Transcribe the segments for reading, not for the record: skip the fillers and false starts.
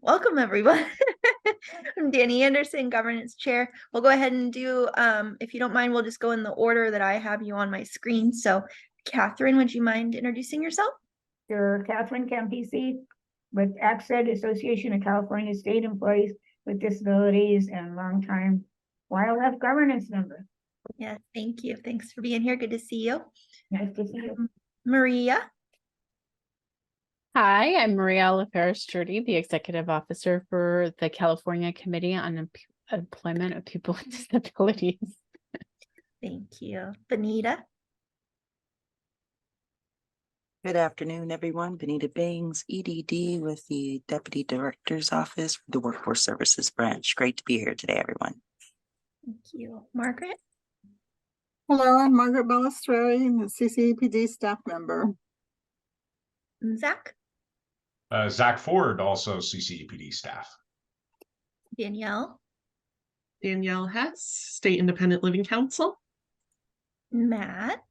welcome everyone. I'm Danny Anderson, Governance Chair. We'll go ahead and do, if you don't mind, we'll just go in the order that I have you on my screen. So Catherine, would you mind introducing yourself? Sure. Catherine Campisi with ACSED, Association of California State Employees with Disabilities, and longtime wildlife governance member. Yeah, thank you. Thanks for being here. Good to see you. Nice to see you. Maria. Hi, I'm Maria LaFerris-Sturdy, the Executive Officer for the California Committee on Employment of People with Disabilities. Thank you. Benita. Good afternoon, everyone. Benita Bings, EDD with the Deputy Director's Office for the Workforce Services Branch. Great to be here today, everyone. Thank you. Margaret. Hello, I'm Margaret Balistreri, the CCEPD staff member. And Zach. Zach Ford, also CCEPD staff. Danielle. Danielle Hess, State Independent Living Council. Matt.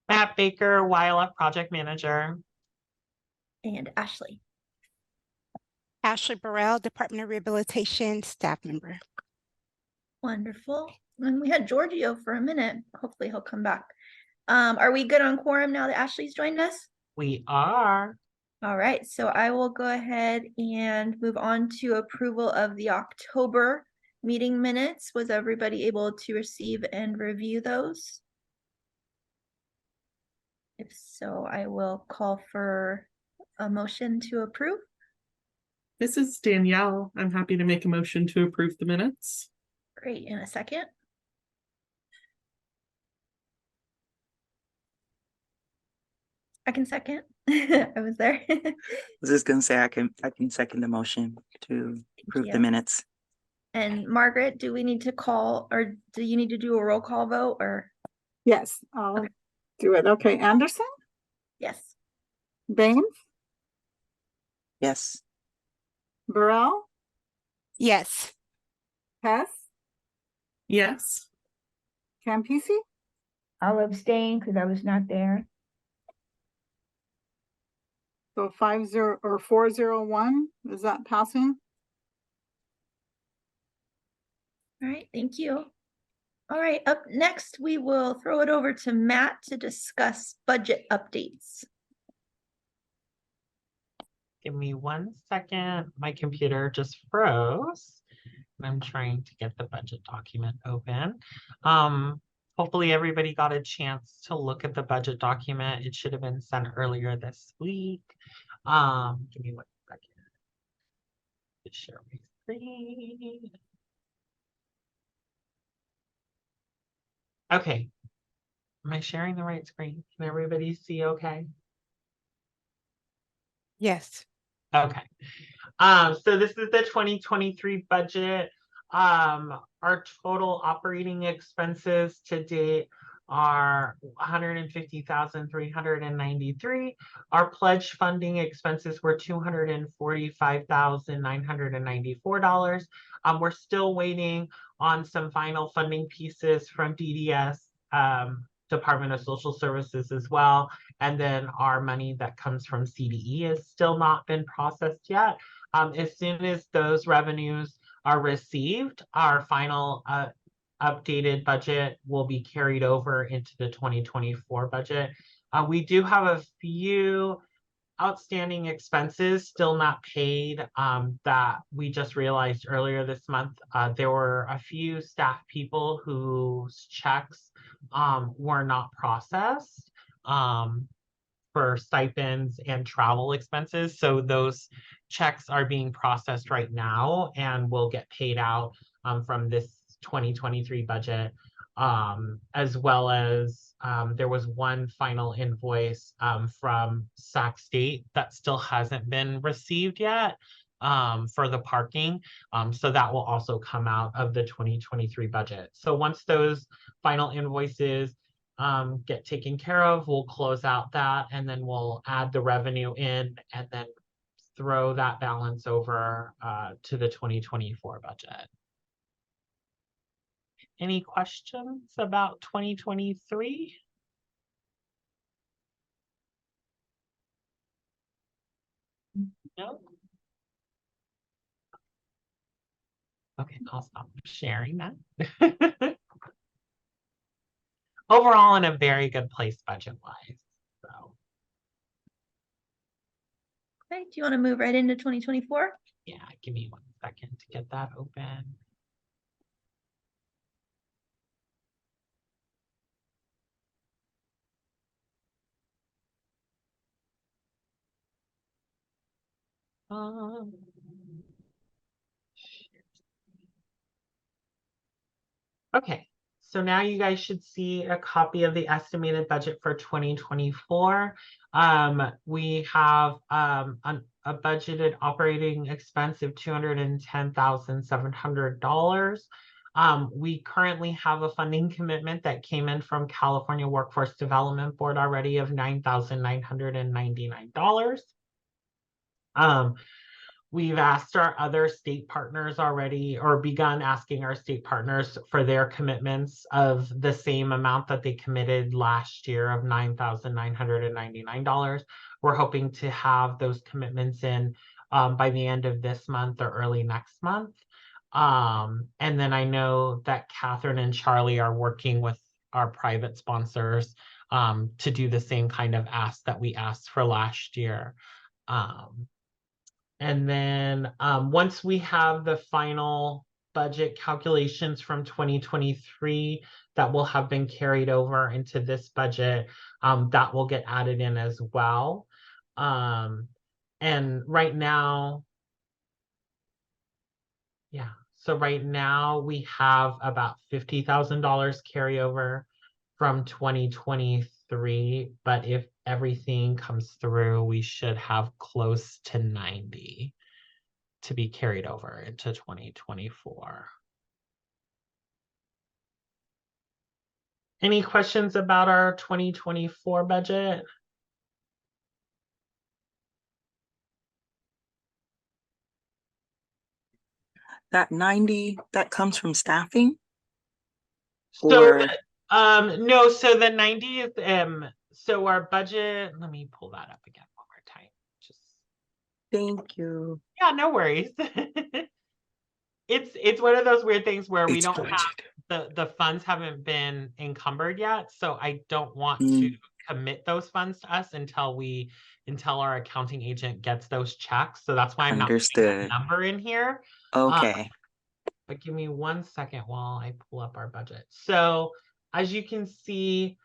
Matt Baker, YLF Project Manager. And Ashley. Ashley Burrell, Department of Rehabilitation staff member. Wonderful. And we had Giorgio for a minute. Hopefully he'll come back. Are we good on quorum now that Ashley's joined us? We are. All right, so I will go ahead and move on to approval of the October meeting minutes. Was everybody able to receive and review those? If so, I will call for a motion to approve. This is Danielle. I'm happy to make a motion to approve the minutes. Great, in a second. I can second. I was there. I was just going to say I can second the motion to approve the minutes. And Margaret, do we need to call, or do you need to do a roll call vote, or? Yes, I'll do it. Okay, Anderson? Yes. Baines? Yes. Burrell? Yes. Hess? Yes. Campisi? I'll abstain because I was not there. So 5-0 or 401, is that passing? All right, thank you. All right, up next, we will throw it over to Matt to discuss budget updates. Give me 1 second. My computer just froze. I'm trying to get the budget document open. Hopefully everybody got a chance to look at the budget document. It should have been sent earlier this week. Give me 1 second to share my screen. Okay. Am I sharing the right screen? Can everybody see okay? Yes. Okay. So this is the 2023 budget. Our total operating expenses to date are $150,393. Our pledge funding expenses were $245,994. We're still waiting on some final funding pieces from DDS, Department of Social Services as well. And then our money that comes from CDE has still not been processed yet. As soon as those revenues are received, our final updated budget will be carried over into the 2024 budget. We do have a few outstanding expenses still not paid that we just realized earlier this month. There were a few staff people whose checks were not processed for stipends and travel expenses. So those checks are being processed right now and will get paid out from this 2023 budget, as well as there was one final invoice from Sac State that still hasn't been received yet for the parking. So that will also come out of the 2023 budget. So once those final invoices get taken care of, we'll close out that, and then we'll add the revenue in and then throw that balance over to the 2024 budget. Any questions about 2023? No? Okay, I'll stop sharing that. Overall, in a very good place budget-wise, so, Okay, do you want to move right into 2024? yeah, give me 1 second to get that open. Um, Okay, so now you guys should see a copy of the estimated budget for 2024. We have a budgeted operating expense of $210,700. We currently have a funding commitment that came in from California Workforce Development Board already of $9,999. We've asked our other state partners already, or begun asking our state partners for their commitments of the same amount that they committed last year of $9,999. We're hoping to have those commitments in by the end of this month or early next month. And then I know that Catherine and Charlie are working with our private sponsors to do the same kind of ask that we asked for last year. And then once we have the final budget calculations from 2023 that will have been carried over into this budget, that will get added in as well. And right now, yeah, so right now we have about $50,000 carryover from 2023, but if everything comes through, we should have close to 90 to be carried over into 2024. Any questions about our 2024 budget? That 90, that comes from staffing? So, Or, no, so the 90 is, so our budget, let me pull that up again one more time. Just, thank you. yeah, no worries. It's one of those weird things where we It's don't have budget. the funds haven't been encumbered yet, so I don't want to Mm. commit those funds to us until our accounting agent gets those checks. So that's why I'm not putting that Understood. number in here. Okay. But give me 1 second while I pull up our budget. So as you can see,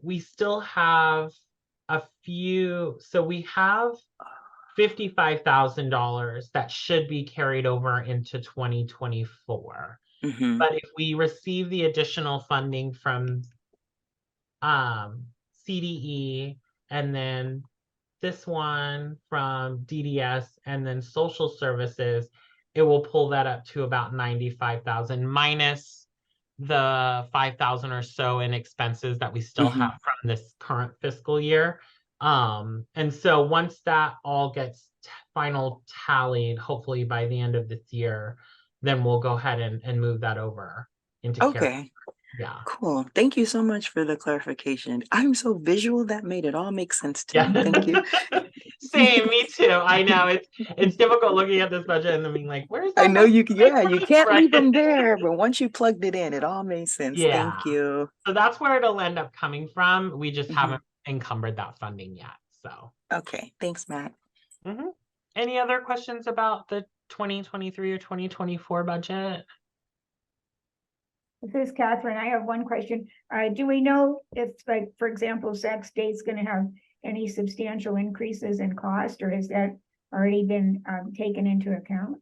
we still have a few, so we have $55,000 that should be carried over into 2024. Mm-hmm. But if we receive the additional funding from CDE and then this one from DDS and then social services, it will pull that up to about 95,000 minus the 5,000 or so in expenses that we still Mhm. have from this current fiscal year. And so once that all gets final tallied, hopefully by the end of this year, then we'll go ahead and move that over into carry. Okay. Yeah. Cool. Thank you so much for the clarification. I'm so visual that made it all make sense to Yeah. me. Thank you. Same, me too. I know it's difficult looking at this budget and then being like, where's I that? know you can, yeah, you can't leave them Right. there, but once you plugged it in, it all made sense. Yeah. Thank you. So that's where it'll end up coming from. We just Mhm. haven't encumbered that funding yet. So, Okay. Thanks, Matt. any other questions about the 2023 or 2024 budget? This is Catherine. I have one question. Do we know if, like, for example, Sac State's gonna have any substantial increases in cost, or has that already been taken into account?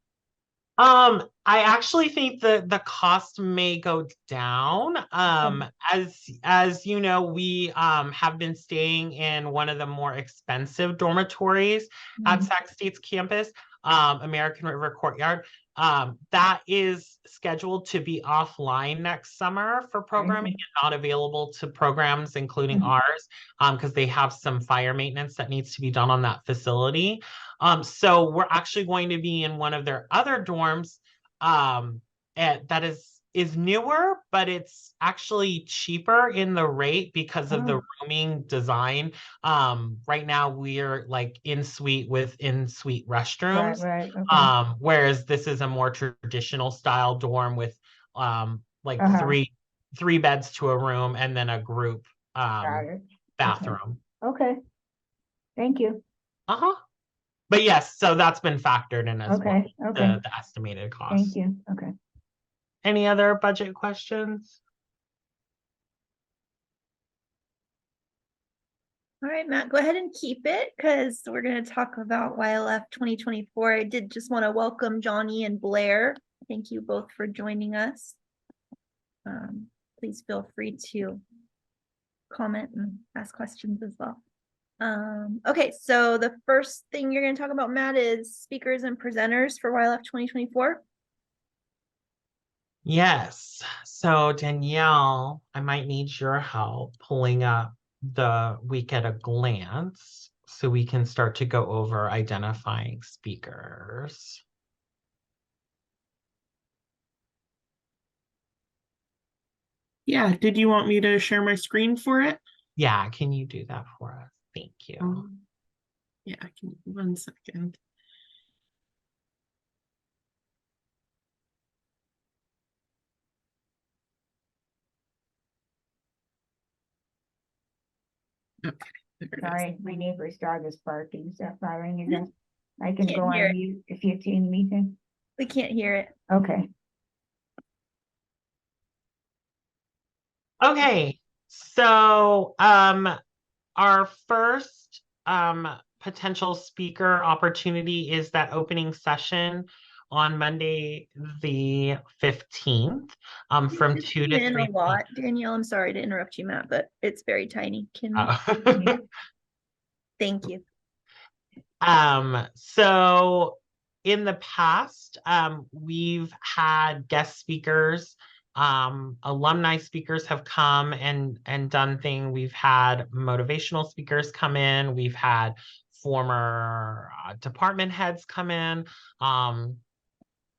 I actually think the cost may go down. As you know, we have been staying in one of the more expensive dormitories at Mhm. Sac State's campus, American River Courtyard. That is scheduled to be offline next summer for programming and not available to programs, including Mhm. ours, because they have some fire maintenance that needs to be done on that facility. So we're actually going to be in one of their other dorms that is is newer, but it's actually cheaper in the rate because of the Oh. rooming design. Right now we're like in suite with in suite Right, restrooms. right, okay. Whereas this is a more traditional style dorm with like Uh-huh. three beds to a room and then a group Got it. bathroom. Okay. Thank you. Uh-huh. But yes, so that's been factored in as well, Okay, okay. the estimated cost. Thank you. Okay. Any other budget questions? All right, Matt, go ahead and keep it because we're going to talk about YLF 2024. I did just want to welcome Johnny and Blair. Thank you both for joining us. Please feel free to comment and ask questions as well. Okay, so the first thing you're going to talk about, Matt, is speakers and presenters for YLF 2024. Yes. So Danielle, I might need your help pulling up the week at a glance so we can start to go over identifying speakers. Yeah, did you want me to share my screen for it? Yeah, can you do that for us? Thank you. Yeah, I can, 1 second. Okay, there it is. Sorry, my neighbor's dog is barking. Is that bothering you guys? I can Can't go hear on it. mute if you see me. We can't hear it. Okay. Okay, so our first potential speaker opportunity is that opening session on Monday, the 15th, from 2 to 3 a lot, Danielle. I'm sorry to interrupt you, Matt, but it's very tiny. Thank you. So in the past, we've had guest speakers, alumni speakers have come and done things. We've had motivational speakers come in. We've had former department heads come in.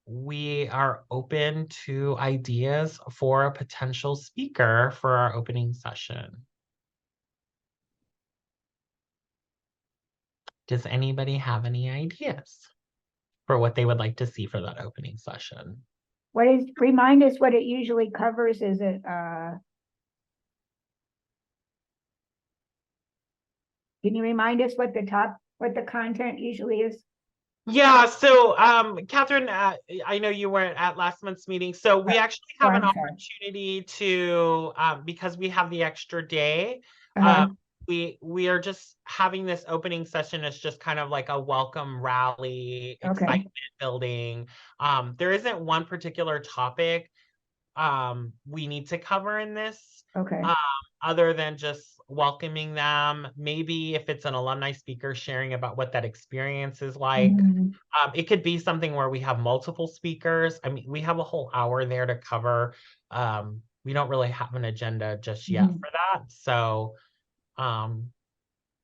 We are open to ideas for a potential speaker for our opening session. Does anybody have any ideas for what they would like to see for that opening session? Remind us what it usually covers. Is it, can you remind us what the content usually is? Yeah, so Catherine, I know you weren't at last month's meeting, so we actually have an opportunity to, because we have the extra day, we are just having this opening session as just kind of like a welcome rally, excitement building. There isn't one particular topic we need to cover in this, other than just welcoming them. Maybe if it's an alumni speaker sharing about what that experience is like. It could be something where we have multiple speakers. I mean, we have a whole hour there to cover. We don't really have an agenda just yet for that. So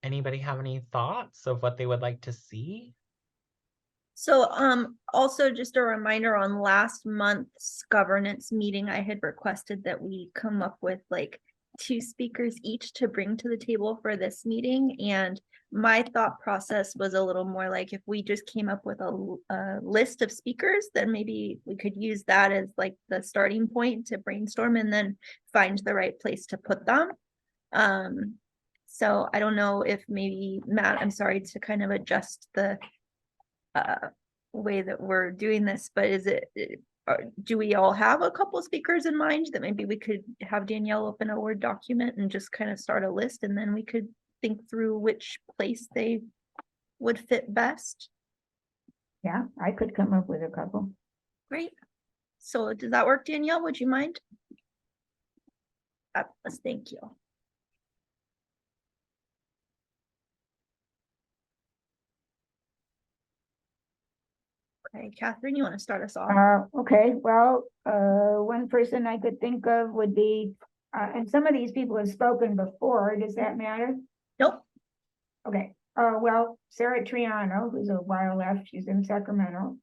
anybody have any thoughts of what they would like to see? So also just a reminder, on last month's governance meeting, I had requested that we come up with like 2 speakers each to bring to the table for this meeting. And my thought process was a little more like, if we just came up with a list of speakers, then maybe we could use that as like the starting point to brainstorm and then find the right place to put them. So I don't know if maybe Matt, I'm sorry to kind of adjust the way that we're doing this, but is it, do we all have a couple speakers in mind that maybe we could have Danielle open a Word document and just kind of start a list, and then we could think through which place they would fit best? Yeah, I could come up with a couple. Great. So does that work, Danielle? Would you mind? Thank you. Okay, Catherine, you want to start us off? Okay, well, one person I could think of would be, and some of these people have spoken before. Does that matter? Nope. Okay, well, Sarah Triano, who's a YLF, she's in Sacramento.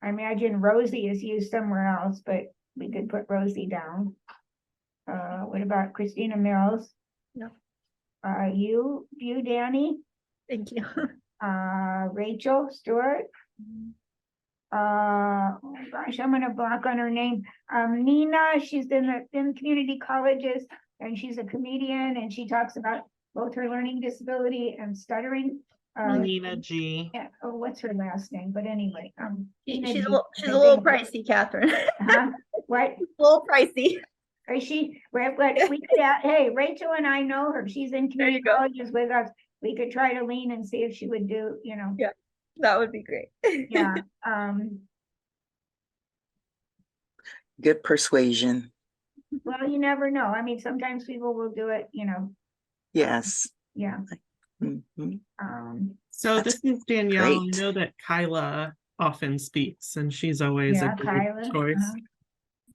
I imagine Rosie is used somewhere else, but we could put Rosie down. What about Christina Mills? No. You, Danny, Thank you. Rachel Stewart. Oh gosh, I'm gonna block on her name. Nina, she's in community colleges and she's a comedian and she talks about both her learning disability and stuttering. Nina G. Yeah, oh, what's her last name? But anyway, Nina She's G, she's I a little think. pricey, Catherine. Huh? What? A little pricey. Is she, what, we could, hey, Rachel and I know her. She's in There you community go. colleges with us. We could try to lean and see if she would do, Yeah. That would be great. yeah, Good persuasion. well, you never know. I mean, sometimes people will do it, Yes. yeah. Mhm. So That's this is Danielle. great. I know that Kyla often speaks and she's always Yeah, a good Kyla, choice.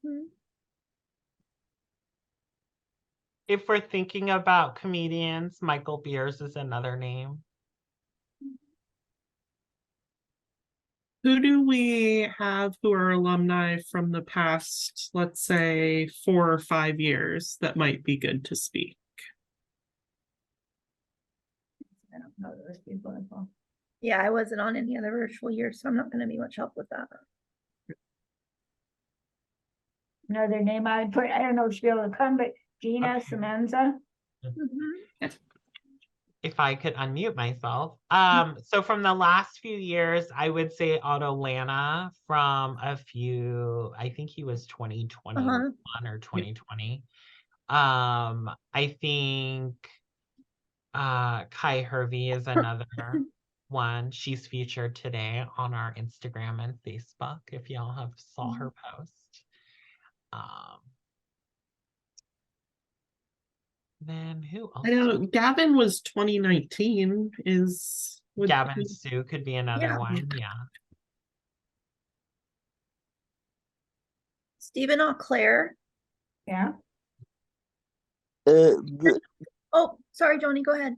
Mhm. If we're thinking about comedians, Michael Beers is another name. Who do we have who are alumni from the past, let's say, 4 or 5 years that might be good to speak? I don't know those people at all. Yeah, I wasn't on any other virtual year, so I'm not gonna be much help with that. Another name I would put, I don't know if she'll be able to come, but Gina Okay. Semenza. Mhm. If I could unmute myself. So from the last few years, I would say Otto Lana from a few, I think he was 2021 or 2020. I think Kai Hervey is another one. She's featured today on our Instagram and Facebook, if y'all have saw her post. Then who else? I know Gavin was 2019 would Gavin be- Sue could be another Yeah. one. Yeah. Stephen Auclair. Yeah, Oh, sorry, Joni, go ahead.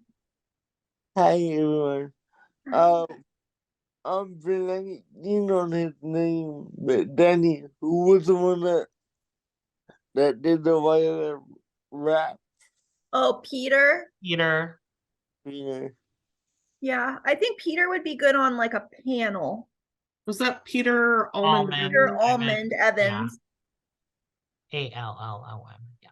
Hi everyone. Hi. I'm blanking on his name, but Danny, who was the one that did the violin rap? Oh, Peter. Peter. Yeah, I think Peter would be good on like a panel. Was that Peter Allman? Allman. Peter Evan, Almond Evans. ALLOM. Yeah.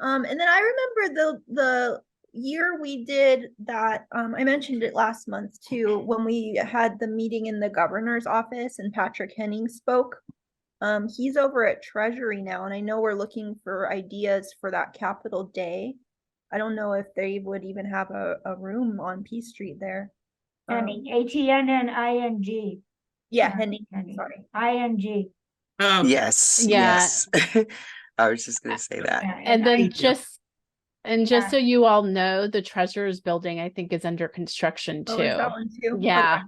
And then I remember the year we did that, I mentioned it last month too, when we had the meeting in the governor's office and Patrick Henning spoke. He's over at Treasury now, and I know we're looking for ideas for that Capitol Day. I don't know if they would even have a room on P Street there. Henning, HENNING. Yeah, Henning, Henning. sorry. ING. Yes, Yeah. yes. I was just gonna say that. Yeah, And then I- just Yeah. so you all know, the treasurer's building, I think, is under construction Oh, is that too. one too? Yeah.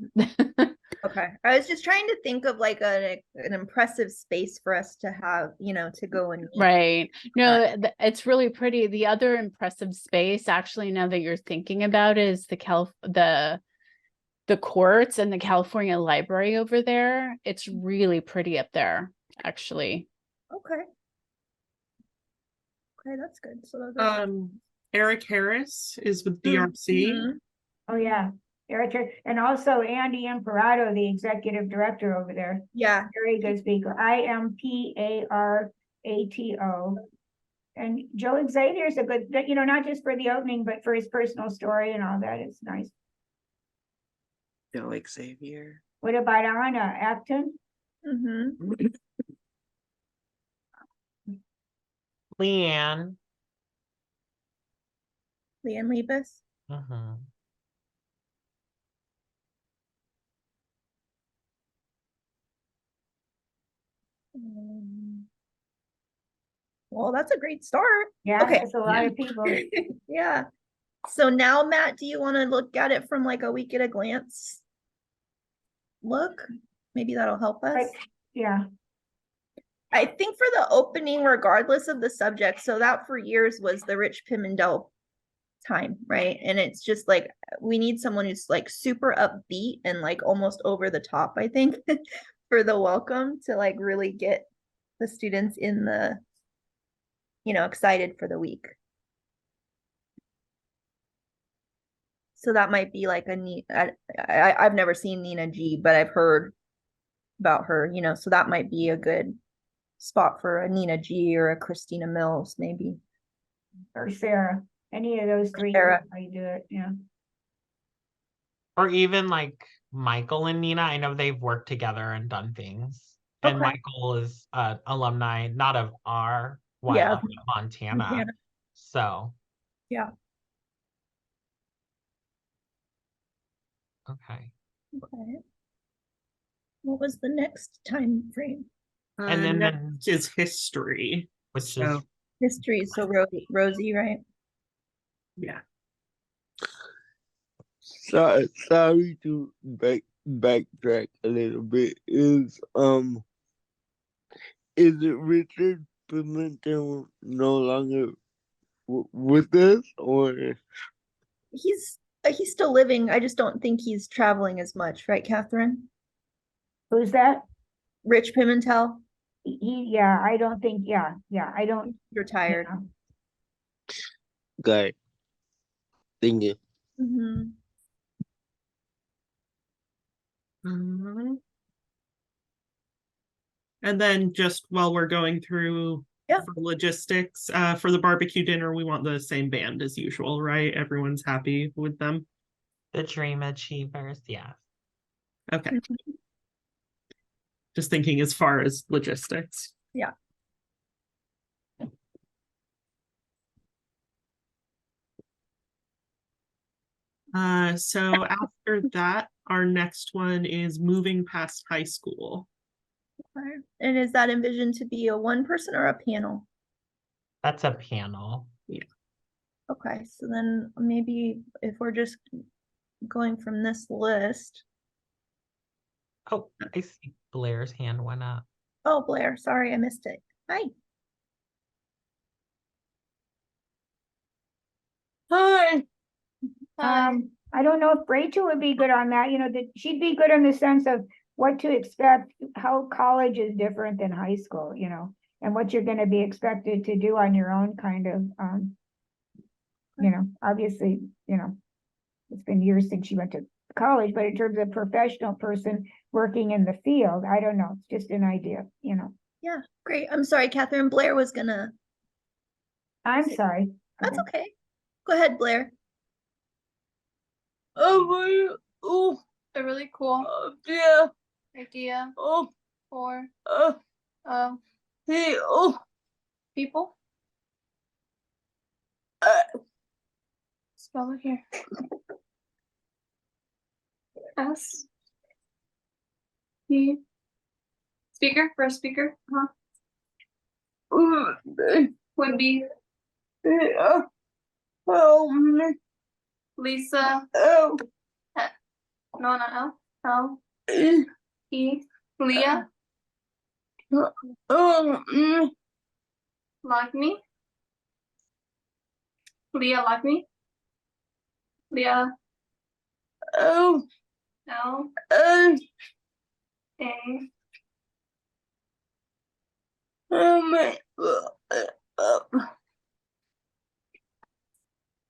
Okay. I was just trying to think of like an impressive space for us to have, to go and meet. Right. No, it's really pretty. The other impressive space, actually, now that you're thinking about it, is the courts and the California Library over there. It's really pretty up there, actually. Okay. Okay, that's good. So those are Eric Harris is with DRC. Mhm. Oh, yeah, Eric, and also Andy Imparato, the executive director over there. Yeah. Very good speaker. IMPARATO. And Joe Xavier's a good, not just for the opening, but for his personal story and all that. It's nice. Joe Xavier. What about Anna Acton? Mm-hmm. Leanne. Leanne Liebus. Mhm. Well, that's a great start. Yeah, Okay. that's a lot of people. Yeah. So now, Matt, do you want to look at it from like a week at a glance look? Maybe that'll help us. But, yeah, I think for the opening, regardless of the subject, so that for years was the Rich Pimentel time, right? And it's just like we need someone who's like super upbeat and like almost over the top, I think, for the welcome to like really get the students in the, excited for the week. So that might be like a neat, I've never seen Nina G, but I've heard about her, so that might be a good spot for a Nina G or a Christina Mills, maybe. Or Sarah, any of those three, Sarah. I do it, yeah. Or even like Michael and Nina. I know they've worked together and done things. And Okay. Michael is an alumni, not of our Yeah. Montana. Montana. So. Yeah. Okay. Okay. What was the next time frame? And then next is history, which so is History, so Rosie, right? yeah. Sorry to backtrack a little bit. Is it Richard Pimentel no longer with us, or He's still living. I just don't think he's traveling as much, right, Catherine? Who's that? Rich Pimentel Yeah, I don't think, yeah, I don't. retired. yeah. guy? Thank you. Mhm. And then just while we're going through Yeah. for logistics, for the barbecue dinner, we want the same band as usual, right? Everyone's happy with them. the Dream Achievers. Yeah. Okay. Just thinking as far as logistics. Yeah. So after that, our next one is moving past high school. Okay. And is that envisioned to be a one person or a panel? That's a panel. Okay, so then maybe if we're just going from this list. Oh, I see Blair's hand went up. Oh, Blair, sorry, I missed it. Hi. Hi. I don't know if Rachel would be good on that, that she'd be good in the sense of what to expect, how college is different than high school, and what you're gonna be expected to do on your own kind of, obviously, it's been years since she went to college, but in terms of professional person working in the field, I don't know, it's just an idea, Yeah, great. I'm sorry, Catherine. Blair was gonna. I'm sorry. That's okay. Go ahead, Blair. A really cool idea for people. Spell it here. S P speaker for a speaker, would be Lisa. No, not L. L E Leah. Like me. Leah like me. Leah. L A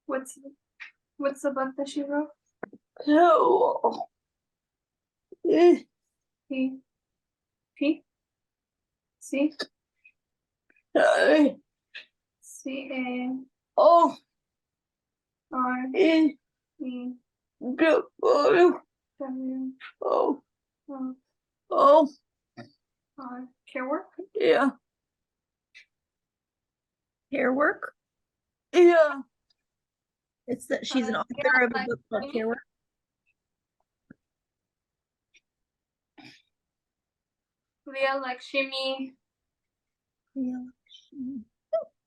What's the book that she wrote? P P C C A R E W O R. Care work? Yeah. Care work? Yeah. It's that she's an author of a book called Care Work. Leah Lakshmi.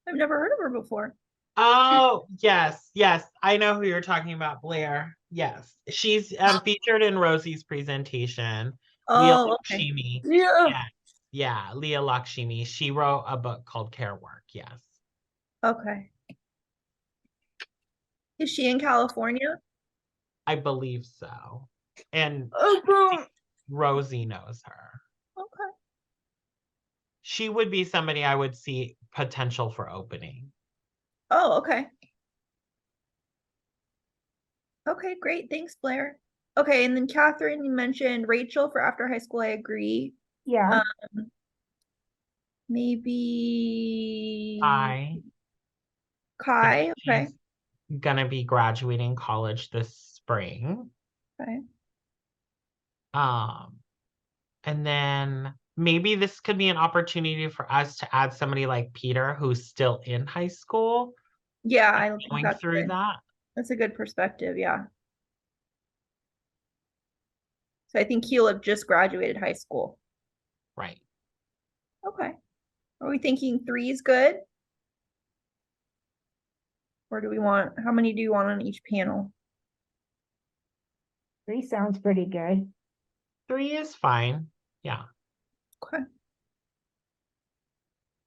I've never heard of her before. Oh, yes. I know who you're talking about, Blair. Yes. She's featured in Rosie's presentation. Leah Oh, okay. Lakshmi. Yeah. Yes. Yeah, Leah Lakshmi. She wrote a book called Care Work. Yes. Okay. Is she in California? I believe so. And About Rosie knows her. Okay. She would be somebody I would see potential for opening. Oh, okay. Okay, great. Thanks, Blair. Okay, and then Catherine, you mentioned Rachel for after high school. I agree. Yeah, Maybe Since Kai. Okay. she's gonna be graduating college this spring. Okay. And then maybe this could be an opportunity for us to add somebody like Peter who's still in high school, Yeah, I think going that's through good. that. That's a good perspective. Yeah. So I think he'll have just graduated high school. Right. Okay. Are we thinking 3 is good? Or do we want, how many do you want on each panel? 3 sounds pretty good. 3 is fine. Yeah. Okay.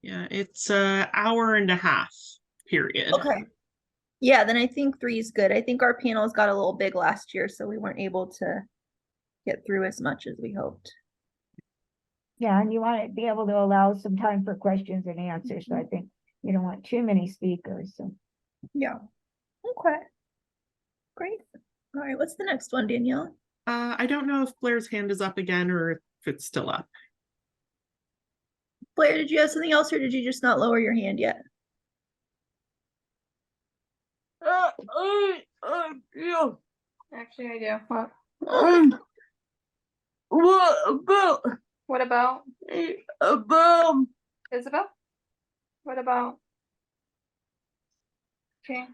Yeah, it's a hour and a half period. Okay. Yeah, then I think 3 is good. I think our panels got a little big last year, so we weren't able to get through as much as we hoped. Yeah, and you want to be able to allow some time for questions and answers, so I think you don't want too many speakers, so. Yeah. Okay. Great. All right, what's the next one, Danielle? I don't know if Blair's hand is up again or if it's still up. Blair, did you have something else or did you just not lower your hand yet? yeah. Actually, I do. What? What about What about Isabel? What about? Okay.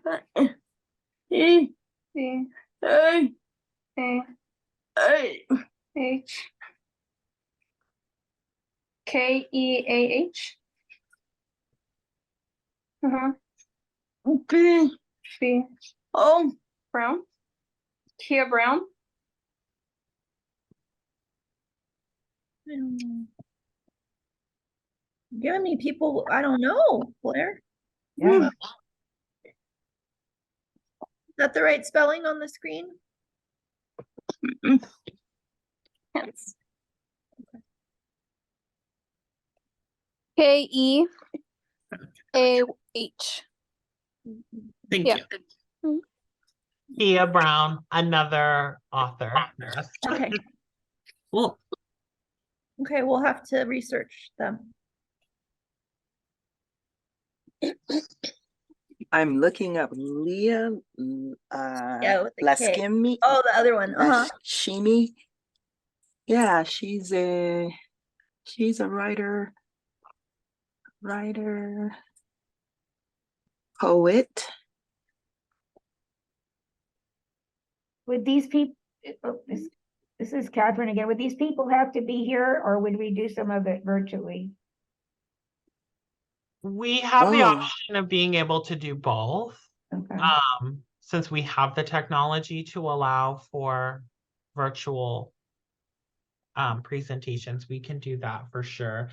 E C A A A H KEAH. B B O Brown. Kia Brown. I don't know. Giving me people, I don't know, Blair. Yeah, Is that the right spelling on the screen? Yes. KEAH. Thank Yeah. you. Kia Brown, another author. Yes. Okay. Well, Okay, we'll have to research them. I'm looking up Leah Yeah, with the K. Laskimi. Oh, the other one. Lashimi. Yeah, she's a writer, poet. would these people, this is Catherine again, would these people have to be here or would we do some of it virtually? We have the Oh. option of being able to do both. Okay. Since we have the technology to allow for virtual presentations, we can do that for sure.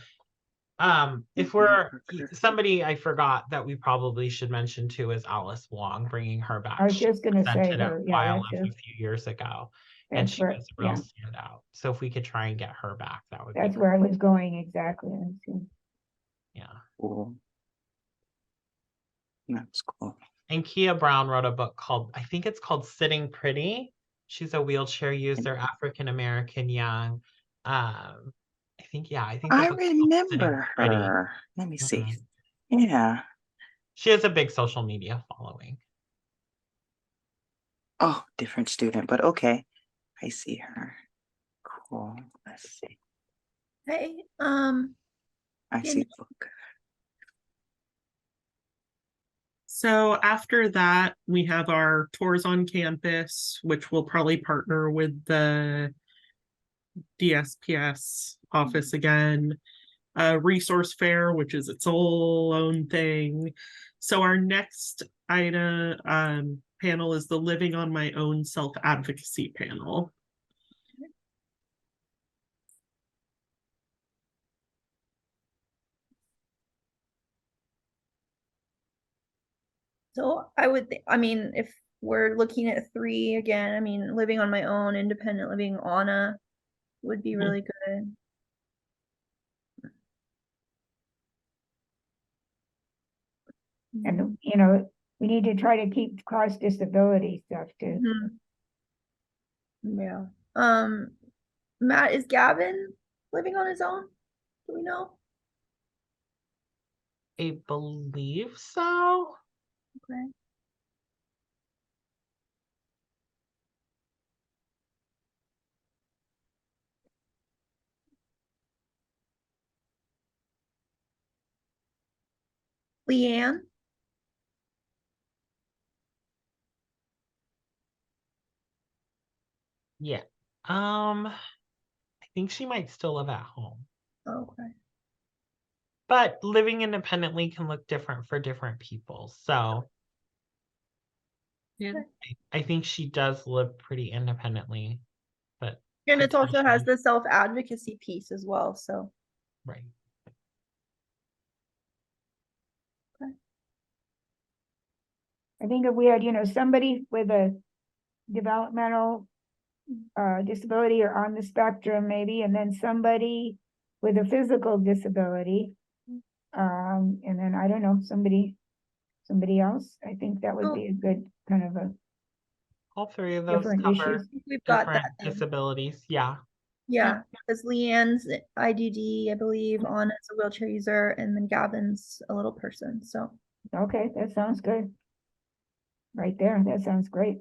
If we're somebody I forgot that we probably should mention too is Alice Wong, bringing her back. I was just gonna say presented at her, yeah, YLF a few years ago, and that's she where, was a real yeah, standout. So if we could try and get her back, that would be that's great. where I was going exactly. Let's see. Yeah. Cool. That's cool. And Kia Brown wrote a book called, I think it's called Sitting Pretty. She's a wheelchair user, African American, young. I think the I book's called Sitting remember Pretty. her. Let me see. Mhm. Yeah. She has a big social media following. Oh, different student, but okay. I see her. Cool. Let's see. Hey, I see the book. so after that, we have our tours on campus, which will probably partner with the DSPS office again. Resource fair, which is its whole own thing. So our next item panel is the Living on My Own Self-Advocacy panel. so I would, I mean, if we're looking at 3 again. I mean, living on my own, independent living, Anna would be really good. And, you know, we need to try to keep cross disability stuff too. Mhm. Yeah. Matt, is Gavin living on his own? Do we know? I believe so. Okay. Leanne? Yeah. I think she might still live at home, Okay. but living independently can look different for different people. So Yeah. I think she does live pretty independently, but And it also has potentially- the self-advocacy piece as well, so. right. I think if we had, you know, somebody with a developmental disability or on the spectrum maybe, and then somebody with a physical disability. And then I don't know, somebody else. I think that would be a good kind of a All three of those different cover issues. We've got different that then. disabilities. Yeah. Yeah, because Leanne's IDD, I believe, Anna's a wheelchair user, and then Gavin's a little person, so. Okay, that sounds good. Right there, that sounds great.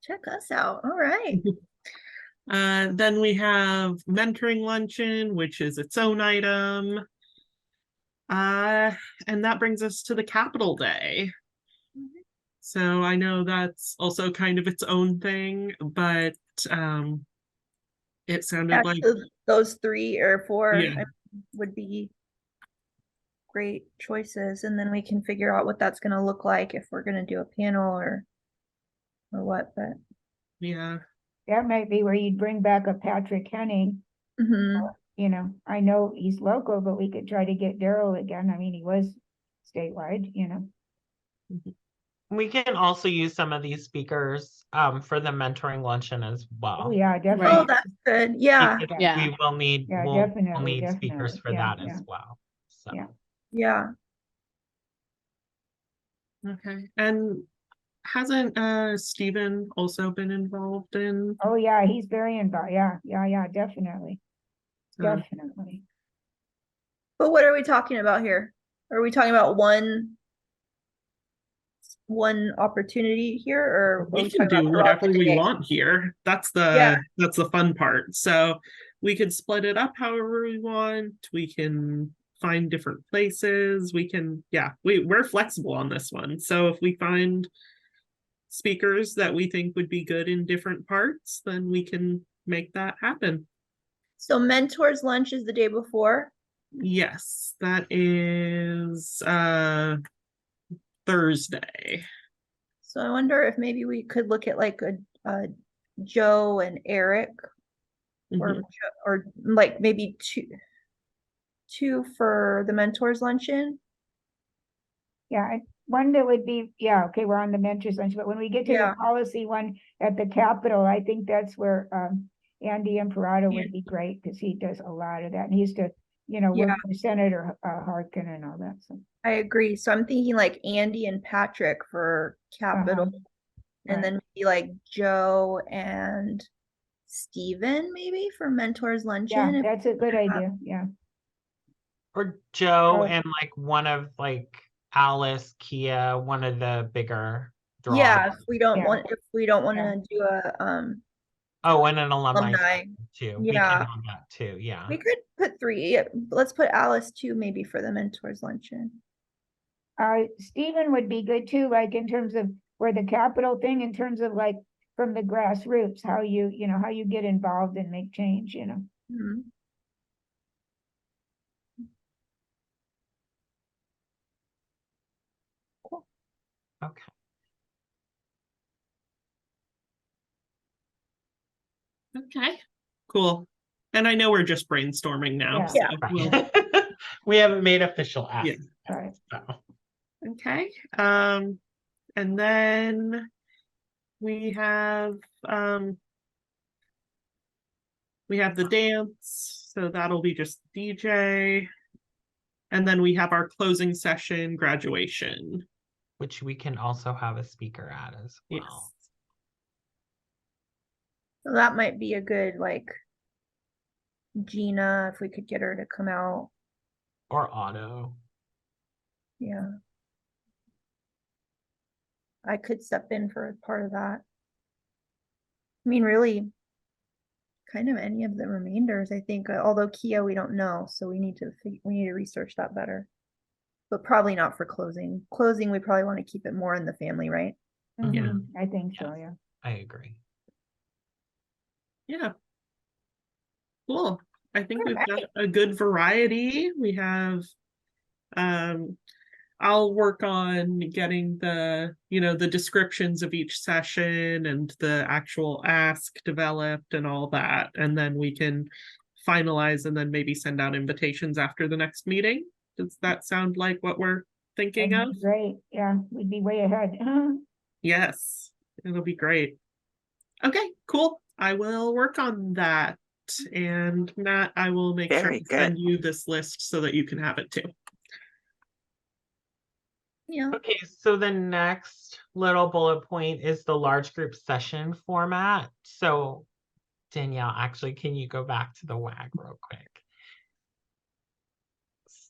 Check us out, all right. Then we have mentoring luncheon, which is its own item. And that brings us to the Capitol Day. So I know that's also kind of its own thing, but it sounded like Those 3 or 4 Yeah. would be great choices, and then we can figure out what that's gonna look like if we're gonna do a panel or what, but. yeah. That might be where you'd bring back a Patrick Henning. Mhm. You know, I know he's local, but we could try to get Daryl again. I mean, he was statewide, you know. We can also use some of these speakers for the mentoring luncheon as well. Oh, yeah, Oh, definitely. that's good, yeah, Because Yeah. We will need, Yeah, we'll definitely, need speakers definitely. for Yeah, that yeah. as well. So. Yeah. yeah. Okay. And hasn't Stephen also been involved in Oh, yeah, he's very involved. Yeah, definitely. um, Definitely. But what are we talking about here? Are we talking about one opportunity here, or are we we can talking do about whatever we throughout the day? want here. That's Yeah. the fun part. So we could split it up however we want. We can find different places. We can, yeah, we're flexible on this one. So if we find speakers that we think would be good in different parts, then we can make that happen. So mentors lunch is the day before. Yes, that is Thursday. So I wonder if maybe we could look at like a Joe and Eric, or Mhm. or like maybe two for the mentors luncheon. Yeah, one that would be, yeah, okay, we're on the mentors lunch, but when we get to Yeah. the policy one at the Capitol, I think that's where Andy Imperato would be great, because he does a lot of that, and he used to, you know, work Yeah. for Senator Harkin and all that, so. I agree. So I'm thinking like Andy and Patrick for Capital, and right. then maybe like Joe and Steven maybe for mentors Yeah, luncheon. that's a good idea, yeah. Or Joe Oh. and like one of like Alice, Kia, one of the bigger draws. Yeah, if we don't Yeah. want to do a Oh, and an alumni alumni. too. Yeah. We can do that too. Yeah. We could put 3. Let's put Alice 2 maybe for the mentors luncheon. Stephen would be good too, like in terms of where the Capitol thing, in terms of like from the grassroots, how you know, how you get involved and make change, you know. Mhm. Okay. Okay, cool. And I know we're just brainstorming now. Yeah. So Yeah. we'll- We haven't made official ask. Yeah. All right. So. Okay. And then we have the dance, so that'll be just DJ. And then we have our closing session, graduation. Which we can also have a speaker at as well. Yes. So that might be a good, like, Gina, if we could get her to come out. Or Otto. Yeah. I could step in for a part of that. I mean, really, kind of any of the remainders, I think, although Kia, we don't know, so we need to research that better. But probably not for closing. Closing, we probably want to keep it more in the family, right? Yeah. Mhm, I think so, yeah. I agree. Yeah. Cool. I think we've got a good variety. We have, I'll work on getting the descriptions of each session and the actual ask developed and all that. And then we can finalize and then maybe send out invitations after the next meeting. Does that sound like what we're thinking That'd of? be great, yeah, we'd be way ahead. Yes, it'll be great. Okay, cool. I will work on that. And Matt, I will make sure Very to good. send you this list so that you can have it too. Yeah. Okay, so the next little bullet point is the large group session format. So Danielle, actually, can you go back to the WAG real quick?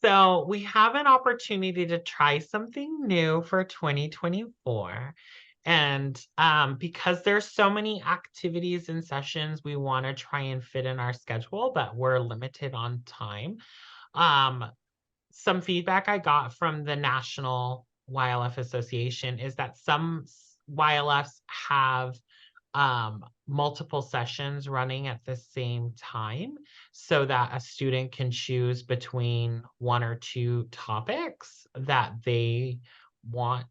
So we have an opportunity to try something new for 2024. And because there's so many activities and sessions we want to try and fit in our schedule, but we're limited on time. Some feedback I got from the National YLF Association is that some YLFs have multiple sessions running at the same time so that a student can choose between one or two topics that they want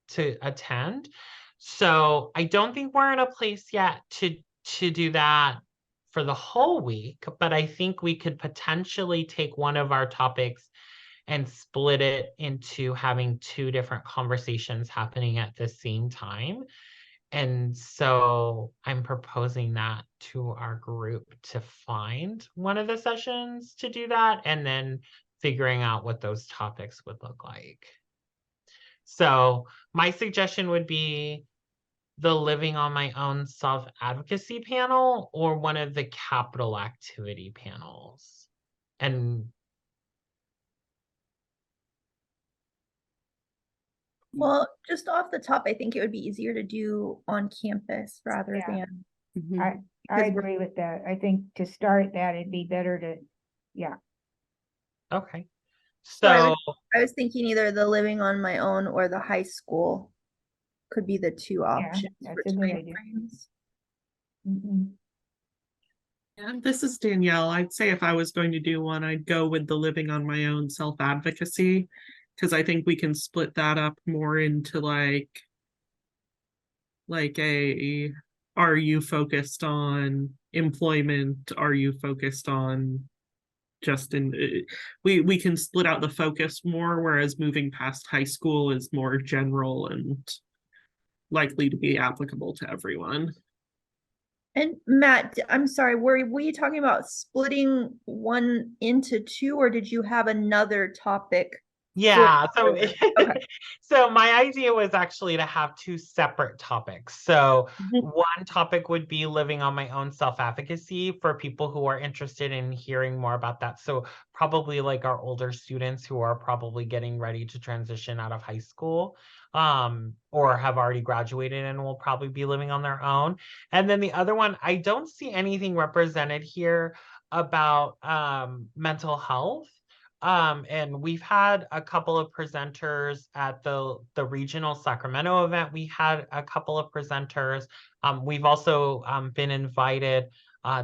to attend. So I don't think we're in a place yet to do that for the whole week, but I think we could potentially take one of our topics and split it into having two different conversations happening at the same time. And so I'm proposing that to our group to find one of the sessions to do that and then figuring out what those topics would look like. So my suggestion would be the Living on My Own Self-Advocacy panel or one of the capital activity panels. And Well, just off the top, I think it would be easier to do on campus rather Yeah. than. Mhm. I agree with that. I think to start that, it'd be better to, yeah. okay. So So I was thinking either the Living on My Own or the high school could be the two options that's for a good idea. timeframes. Mhm. And this is Danielle. I'd say if I was going to do one, I'd go with the Living on My Own self-advocacy, because I think we can split that up more into like a, are you focused on employment? Are you focused on just in, we can split out the focus more, whereas moving past high school is more general and likely to be applicable to everyone. And Matt, I'm sorry, were you talking about splitting one into two, or did you have another topic? yeah, so Okay. so my idea was actually to have two separate topics. So one topic would be living on my own self-advocacy for people who are interested in hearing more about that. So probably like our older students who are probably getting ready to transition out of high school, or have already graduated and will probably be living on their own. And then the other one, I don't see anything represented here about mental health. And we've had a couple of presenters at the regional Sacramento event. We had a couple of presenters. We've also been invited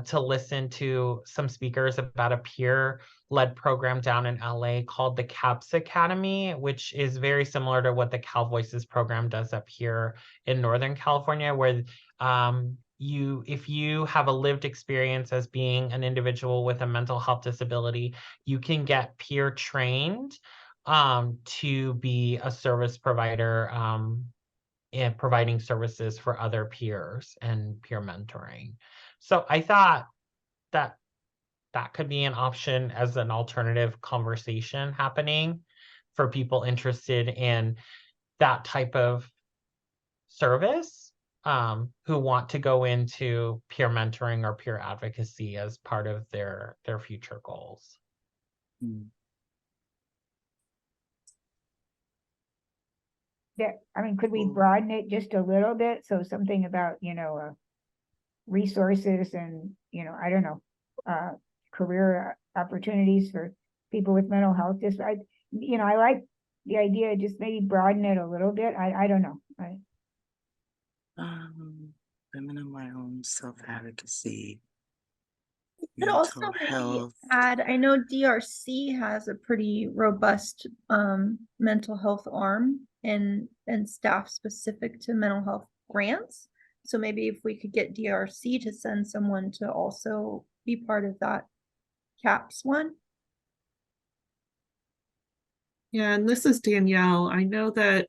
to listen to some speakers about a peer-led program down in LA called the CAPS Academy, which is very similar to what the Cal Voices program does up here in Northern California, where if you have a lived experience as being an individual with a mental health disability, you can get peer trained to be a service provider in providing services for other peers and peer mentoring. So I thought that that could be an option as an alternative conversation happening for people interested in that type of service, who want to go into peer mentoring or peer advocacy as part of their future goals. Mm. That, I mean, could we Mm. broaden it just a little bit? So something about, resources and, I don't know, career opportunities for people with mental health. Just, I like the idea, just maybe broaden it a little bit. I don't know. Women in my own self-advocacy. But also Mental maybe health. add, I know DRC has a pretty robust mental health arm and staff specific to mental health grants. So maybe if we could get DRC to send someone to also be part of that CAPS one. Yeah, and this is Danielle. I know that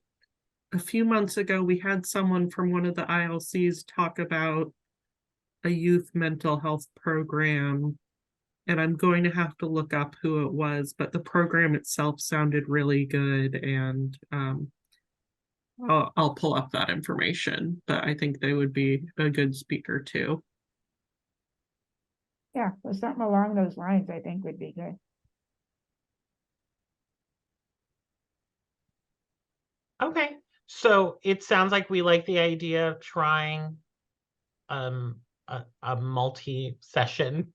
a few months ago, we had someone from one of the ILCs talk about a youth mental health program. And I'm going to have to look up who it was, but the program itself sounded really good. And I'll pull up that information, but I think they would be a good speaker too. Yeah, well, something along those lines, I think would be good. Okay, so it sounds like we like the idea of trying a multi-session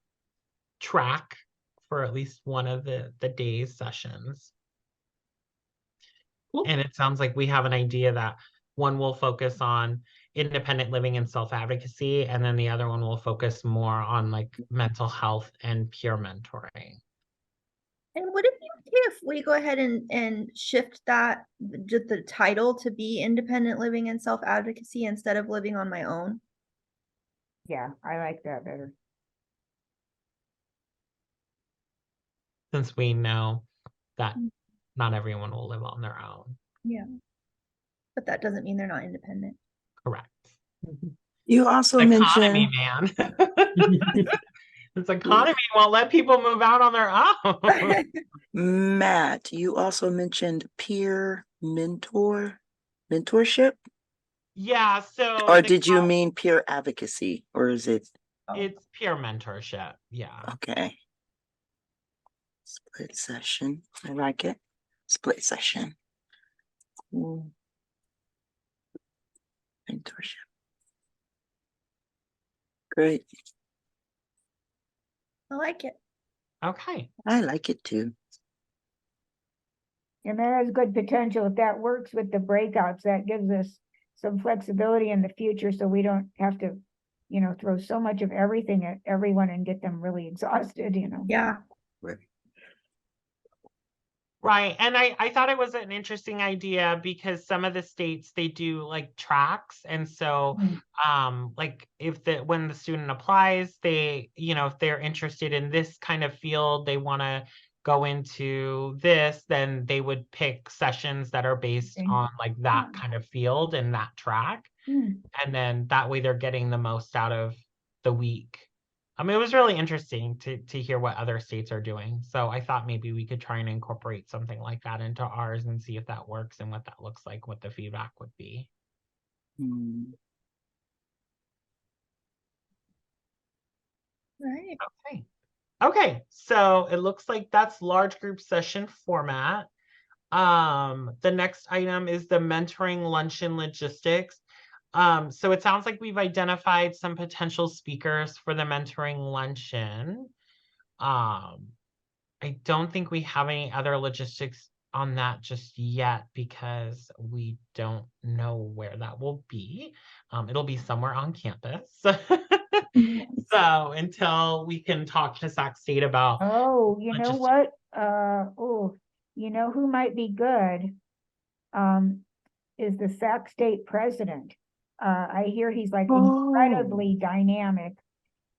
track for at least one of the day's sessions. Cool. And it sounds like we have an idea that one will focus on independent living and self-advocacy, and then the other one will focus more on like mental health and peer mentoring. And would it be okay if we go ahead and shift that, just the title to be independent living and self-advocacy instead of living on my own? Yeah, I like that better. Since we know that not everyone will live on their own. Yeah. But that doesn't mean they're not independent. Correct. You also Economy, mentioned man. This economy won't let people move out on their own. Matt, you also mentioned peer mentorship, Yeah, so or did you mean peer advocacy, or is it it's peer mentorship. Yeah. okay? Split session. I like it. Split session. Cool. Mentorship. Great. I like it. Okay. I like it too. And that has good potential. If that works with the breakouts, that gives us some flexibility in the future so we don't have to, throw so much of everything at everyone and get them really exhausted, Yeah. Right. Right. And I thought it was an interesting idea because some of the states, they do like tracks. And so like when the student applies, they, if they're interested in this kind of field, they want to go into this, then they would pick sessions that are based on like that kind of field and that track. And then that way they're getting the most out of the week. It was really interesting to hear what other states are doing. So I thought maybe we could try and incorporate something like that into ours and see if that works and what that looks like, what the feedback would be. Right. Okay. Okay, so it looks like that's large group session format. The next item is the mentoring luncheon logistics. So it sounds like we've identified some potential speakers for the mentoring luncheon. I don't think we have any other logistics on that just yet because we don't know where that will be. It'll be somewhere on campus. So until we can talk to Sac State about. Oh, you know what? Who might be good? Is the Sac State president. I hear he's like incredibly dynamic.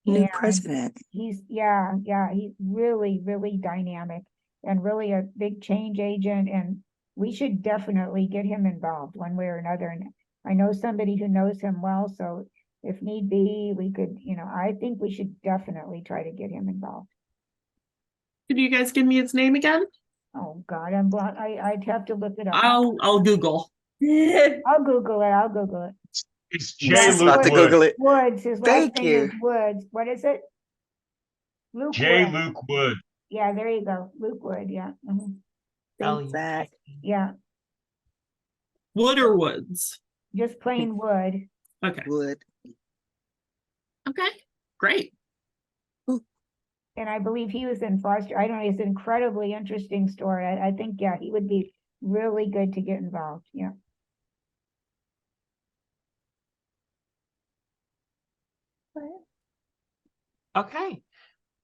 New president. He's really, really dynamic and really a big change agent. And we should definitely get him involved one way or another. And I know somebody who knows him well, so if need be, we could, I think we should definitely try to get him involved. Could you guys give me his name again? Oh, God, I'd have to look it up. I'll Google. I'll Google it. It's Yeah, J. it's Luke about to Wood. Google it. Woods, his last Thank name is you. Woods. What is it? Luke J. Wood. Luke Wood. Yeah, there you go. Luke Wood, yeah. Mhm. Thanks, Zach. Yeah, Wood or Woods? just plain Wood. Okay. Wood. Okay. Great. And I believe he was in foster. I don't know, it's an incredibly interesting story. I think, yeah, he would be really good to get involved. Yeah. Okay.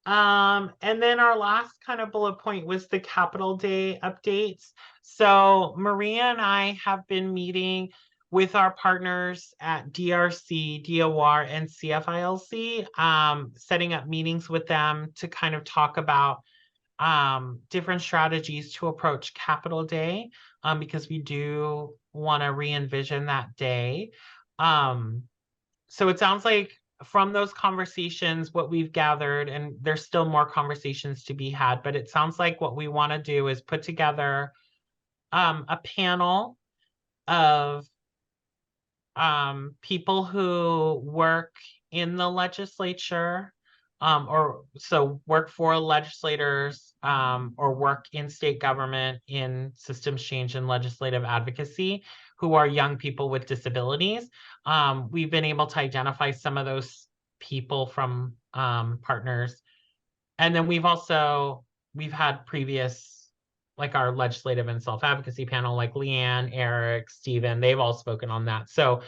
And then our last kind of bullet point was the Capital Day updates. So Maria and I have been meeting with our partners at DRC, DOR, and CFILC, setting up meetings with them to kind of talk about different strategies to approach Capital Day, because we do want to re-envision that day. So it sounds like from those conversations, what we've gathered, and there's still more conversations to be had, but it sounds like what we want to do is put together a panel of people who work in the legislature, or so work for legislators, or work in state government in systems change and legislative advocacy, who are young people with disabilities. We've been able to identify some of those people from partners. And then we've had previous, like our legislative and self-advocacy panel, like Leanne, Eric, Stephen, they've all spoken on that. So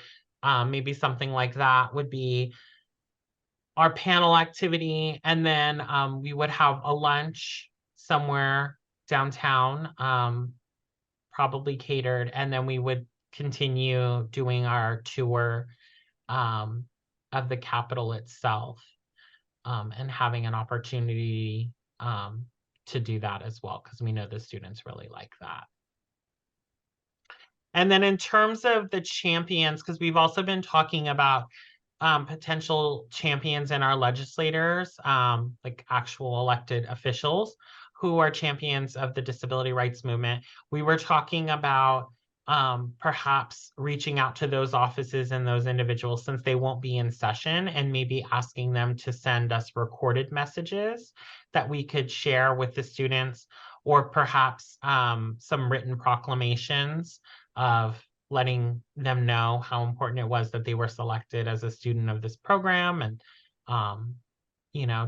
maybe something like that would be our panel activity. And then we would have a lunch somewhere downtown, probably catered. And then we would continue doing our tour of the Capitol itself, and having an opportunity to do that as well, because we know the students really like that. And then in terms of the champions, because we've also been talking about potential champions in our legislators, like actual elected officials who are champions of the disability rights movement. We were talking about perhaps reaching out to those offices and those individuals, since they won't be in session, and maybe asking them to send us recorded messages that we could share with the students, or perhaps some written proclamations of letting them know how important it was that they were selected as a student of this program, and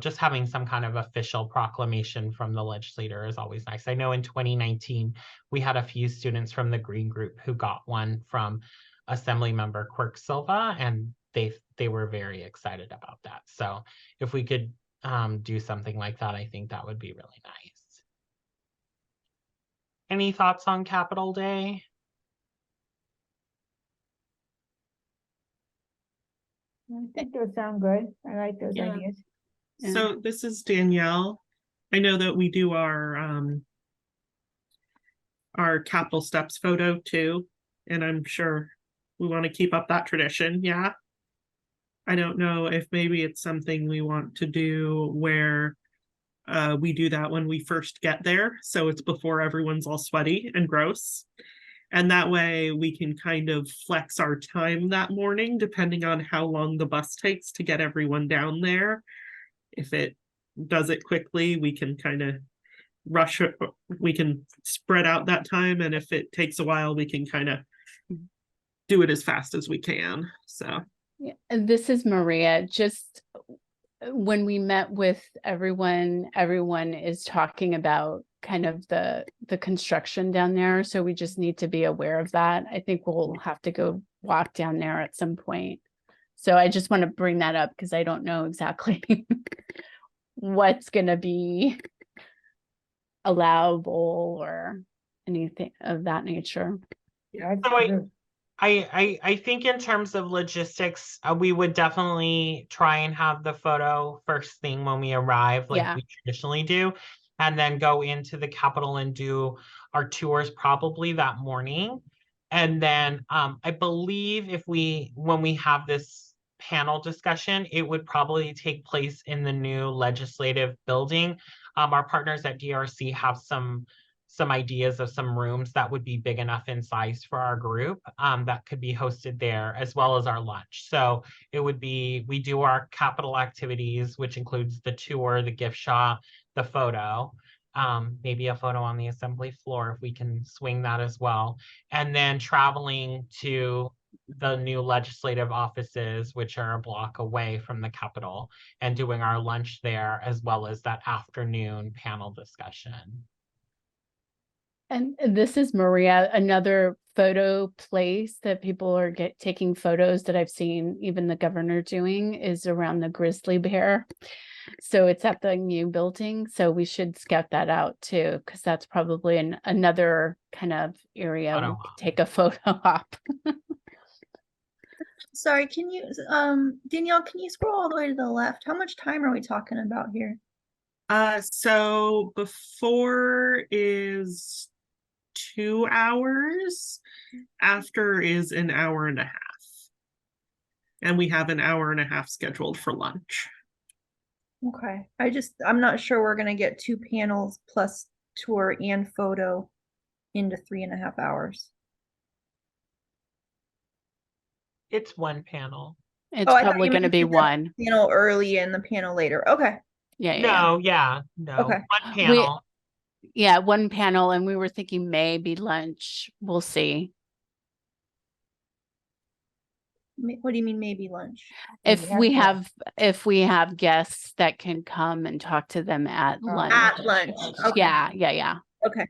just having some kind of official proclamation from the legislator is always nice. I know in 2019, we had a few students from the Green Group who got one from Assemblymember Quirk Silva, and they were very excited about that. So if we could do something like that, I think that would be really nice. Any thoughts on Capital Day? I think those sound good. I like those Yeah. ideas. So this is Danielle. I know that we do our Capitol Steps photo too, and I'm sure we want to keep up that tradition. Yeah. I don't know if maybe it's something we want to do where we do that when we first get there, so it's before everyone's all sweaty and gross. And that way we can kind of flex our time that morning, depending on how long the bus takes to get everyone down there. If it does it quickly, we can kind of rush it, we can spread out that time. And if it takes a while, we can kind of do it as fast as we can. So yeah, and this is Maria. Just when we met with everyone is talking about kind of the construction down there. So we just need to be aware of that. I think we'll have to go walk down there at some point. So I just want to bring that up because I don't know exactly what's going to be allowable or anything of that nature. Yeah, So I think in terms of logistics, we would definitely try and have the photo first thing when we arrive, like we traditionally do, and then go into the Capitol and do our tours probably that morning. And then I believe when we have this panel discussion, it would probably take place in the new legislative building. Our partners at DRC have some ideas of some rooms that would be big enough in size for our group that could be hosted there, as well as our lunch. So it would be, we do our capital activities, which includes the tour, the gift shop, the photo, maybe a photo on the assembly floor if we can swing that as well. And then traveling to the new legislative offices, which are a block away from the Capitol, and doing our lunch there, as well as that afternoon panel discussion. And this is Maria, another photo place that people are taking photos that I've seen even the governor doing is around the grizzly bear. So it's at the new building. So we should scout that out too, because that's probably another kind of area we could take a photo op. Sorry, can you, Danielle, can you scroll all the way to the left? How much time are we talking about here? So before is 2 hours, after is an hour and a half. And we have an hour and a half scheduled for lunch. Okay, I'm not sure we're gonna get 2 panels plus tour and photo into 3.5 hours. It's one panel. It's Oh, I thought probably you going to meant be you did one. Panel early and the panel later. Okay. Yeah. No, Okay. one panel. Yeah, one panel, and we were thinking maybe lunch. We'll see. What do you mean maybe lunch? If we have guests that can come and talk to them at lunch. At lunch. Okay. Yeah. Okay.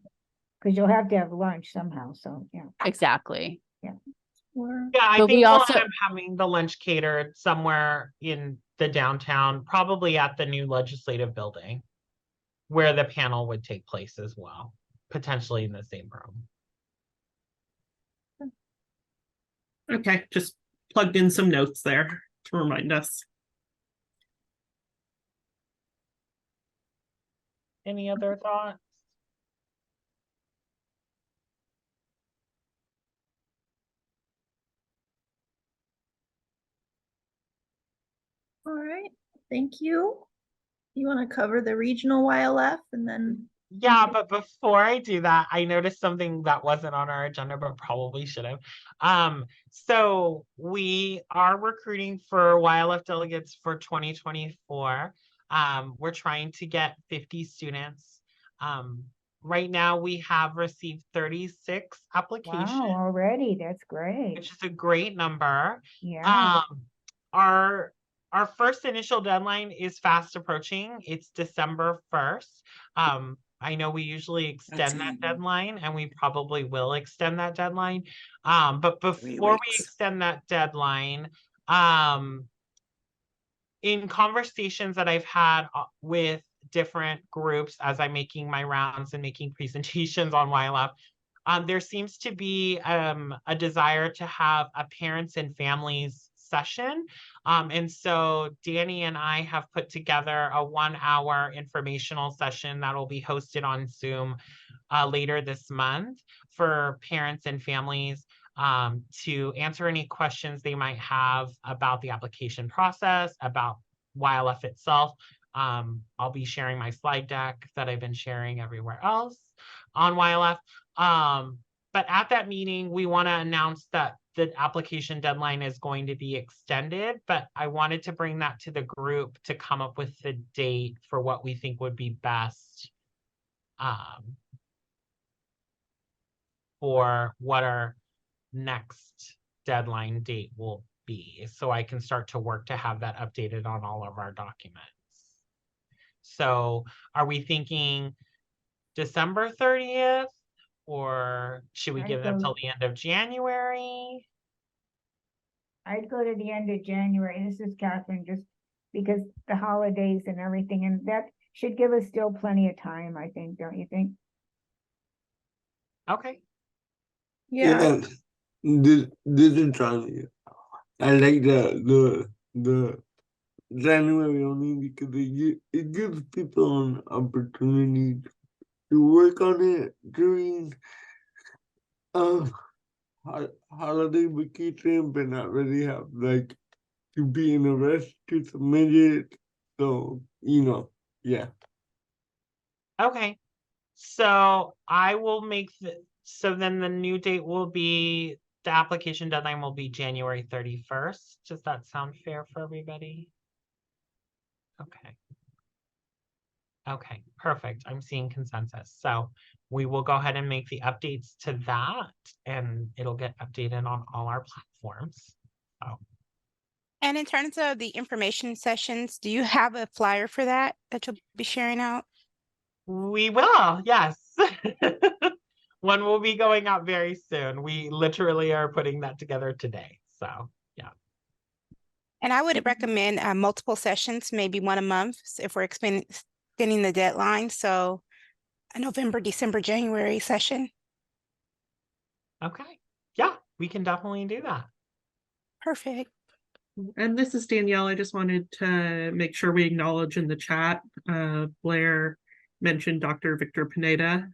Because you'll have to have lunch somehow, so, yeah. Exactly. Yeah, I But think we we'll also- end up having the lunch catered somewhere in the downtown, probably at the new legislative building, where the panel would take place as well, potentially in the same room. Okay, just plugged in some notes there to remind us. Any other thoughts? All right, thank you. You want to cover the regional YLF and then? Yeah, but before I do that, I noticed something that wasn't on our agenda, but probably should have. So we are recruiting for YLF delegates for 2024. We're trying to get 50 students. Right now we have received 36 applications. Wow, already, that's great. Which is a great number. Yeah. Our first initial deadline is fast approaching. It's December 1st. I know we usually extend that deadline, and we probably will extend that deadline. But before we extend that deadline, in conversations that I've had with different groups as I'm making my rounds and making presentations on YLF, there seems to be a desire to have a parents and families session. And so Danny and I have put together a 1-hour informational session that will be hosted on Zoom later this month for parents and families to answer any questions they might have about the application process, about YLF itself. I'll be sharing my slide deck that I've been sharing everywhere else on YLF. But at that meeting, we want to announce that the application deadline is going to be extended, but I wanted to bring that to the group to come up with the date for what we think would be best for what our next deadline date will be, so I can start to work to have that updated on all of our documents. So are we thinking December 30th? Or should we give them till the end of January? I'd go to the end of January. This is Catherine, just because the holidays and everything, and that should give us still plenty of time, I think, don't you think? Okay. Yeah. This is Charlie. I like the January only because it gives people an opportunity to work on it during holiday vacation, but not really have like to be in a rush to submit it. So, yeah. Okay, so I will make so then the new date will be, the application deadline will be January 31st. Does that sound fair for everybody? Okay. Okay, perfect. I'm seeing consensus. So we will go ahead and make the updates to that, and it'll get updated on all our platforms. So And in terms of the information sessions, do you have a flyer for that you'll be sharing out? we will, yes. One will be going out very soon. We literally are putting that together today. So yeah. And I would recommend multiple sessions, maybe one a month, if we're extending the deadline. So a November, December, January session. Okay. Yeah, we can definitely do that. Perfect. And this is Danielle. I just wanted to make sure we acknowledge in the chat, Blair mentioned Dr. Victor Pineda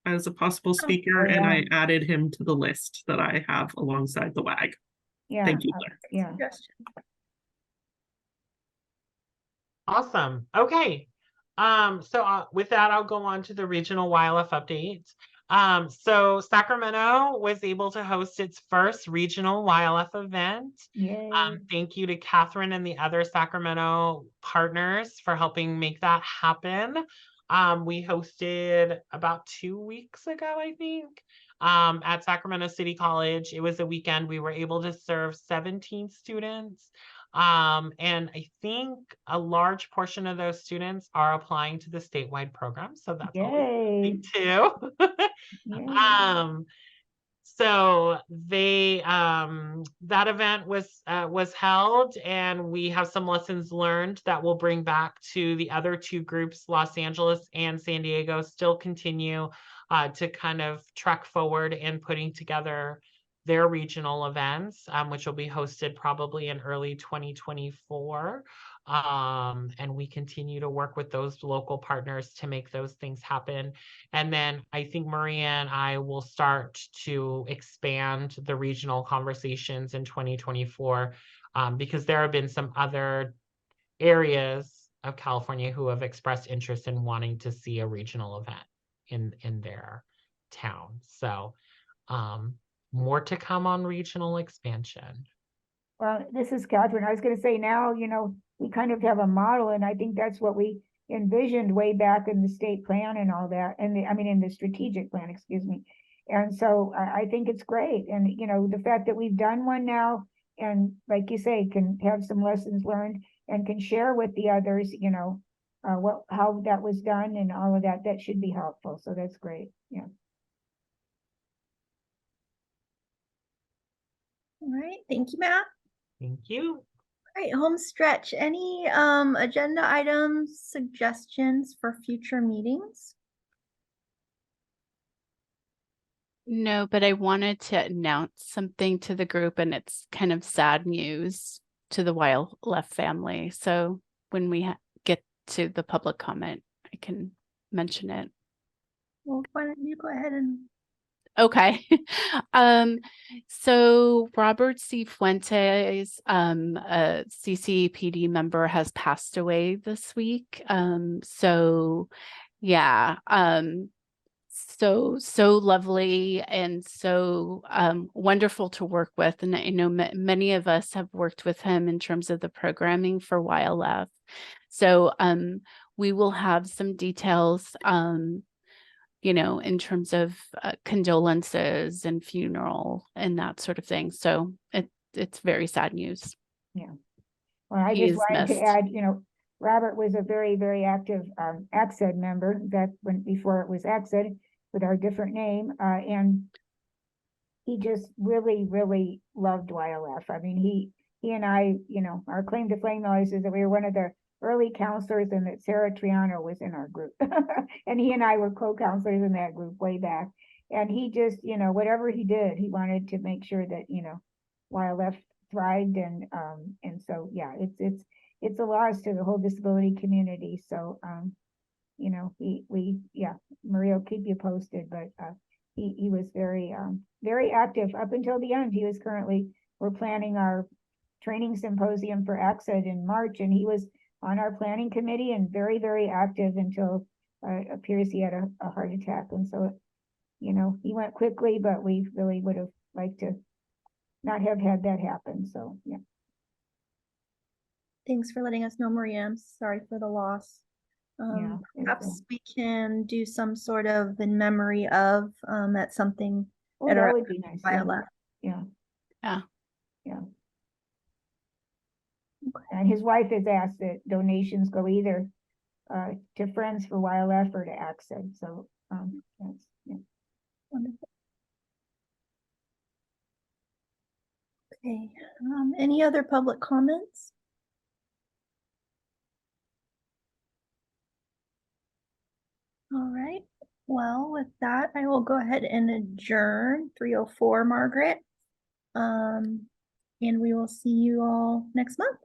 as a possible speaker, and I added him to the list that I have alongside the WAG. Yeah. Thank you, Blair. Yeah. Awesome. Okay. So with that, I'll go on to the regional YLF updates. So Sacramento was able to host its first regional YLF event. Yay. Thank you to Catherine and the other Sacramento partners for helping make that happen. We hosted about 2 weeks ago, I think, at Sacramento City College. It was a weekend. We were able to serve 17 students. And I think a large portion of those students are applying to the statewide program. So that's always too. So they that event was held, and we have some lessons learned that we'll bring back to the other 2 groups, Los Angeles and San Diego, still continue to kind of trek forward in putting together their regional events, which will be hosted probably in early 2024. And we continue to work with those local partners to make those things happen. And then I think Maria and I will start to expand the regional conversations in 2024, because there have been some other areas of California who have expressed interest in wanting to see a regional event in their town. So more to come on regional expansion. Well, this is Catherine. I was going to say now, we kind of have a model, and I think that's what we envisioned way back in the state plan and all that, and in the strategic plan, excuse me. And so I think it's great. And, the fact that we've done one now, and like you say, can have some lessons learned and can share with the others, how that was done and all of that, that should be helpful. So that's great. Yeah. All right, thank you, Matt. Thank you. All right, home stretch. Any agenda items, suggestions for future meetings? No, but I wanted to announce something to the group, and it's kind of sad news to the YLF family. So when we get to the public comment, I can mention it. Well, why don't you go ahead and... Okay. So Robert C. Fuentes, a CCPD member, has passed away this week. So yeah, so lovely and so wonderful to work with. And I know many of us have worked with him in terms of the programming for YLF. So we will have some details in terms of condolences and funeral and that sort of thing. So it's very sad news. Yeah. Well, I He just is wanted to missed. add, Robert was a very, very active ACSED member before it was ACSED with our different name. And he just really, really loved YLF. I mean, he and I, our claim to fame noise is that we were one of the early counselors, and that Sarah Triano was in our group. And he and I were co-counselors in that group way back. And he just, whatever he did, he wanted to make sure that, YLF thrived. And so, yeah, it's a loss to the whole disability community. So, Maria will keep you posted, but he was very active up until the end. We're planning our training symposium for ACSED in March, and he was on our planning committee and very, very active until appears he had a heart attack. And so, you know, he went quickly, but we really would have liked to not have had that happen. So, yeah. Thanks for letting us know, Maria. I'm sorry for the loss. Yeah, Perhaps we can do some sort of in memory of at something Oh, at that our would be nice. Yeah. Violet. Yeah. Yeah. Yeah. And his wife has asked that donations go either to Friends for YLF or to ACSED. So that's, yeah. Wonderful. Okay, any other public comments? All right, well, with that, I will go ahead and adjourn 3:04, Margaret. And we will see you all next month.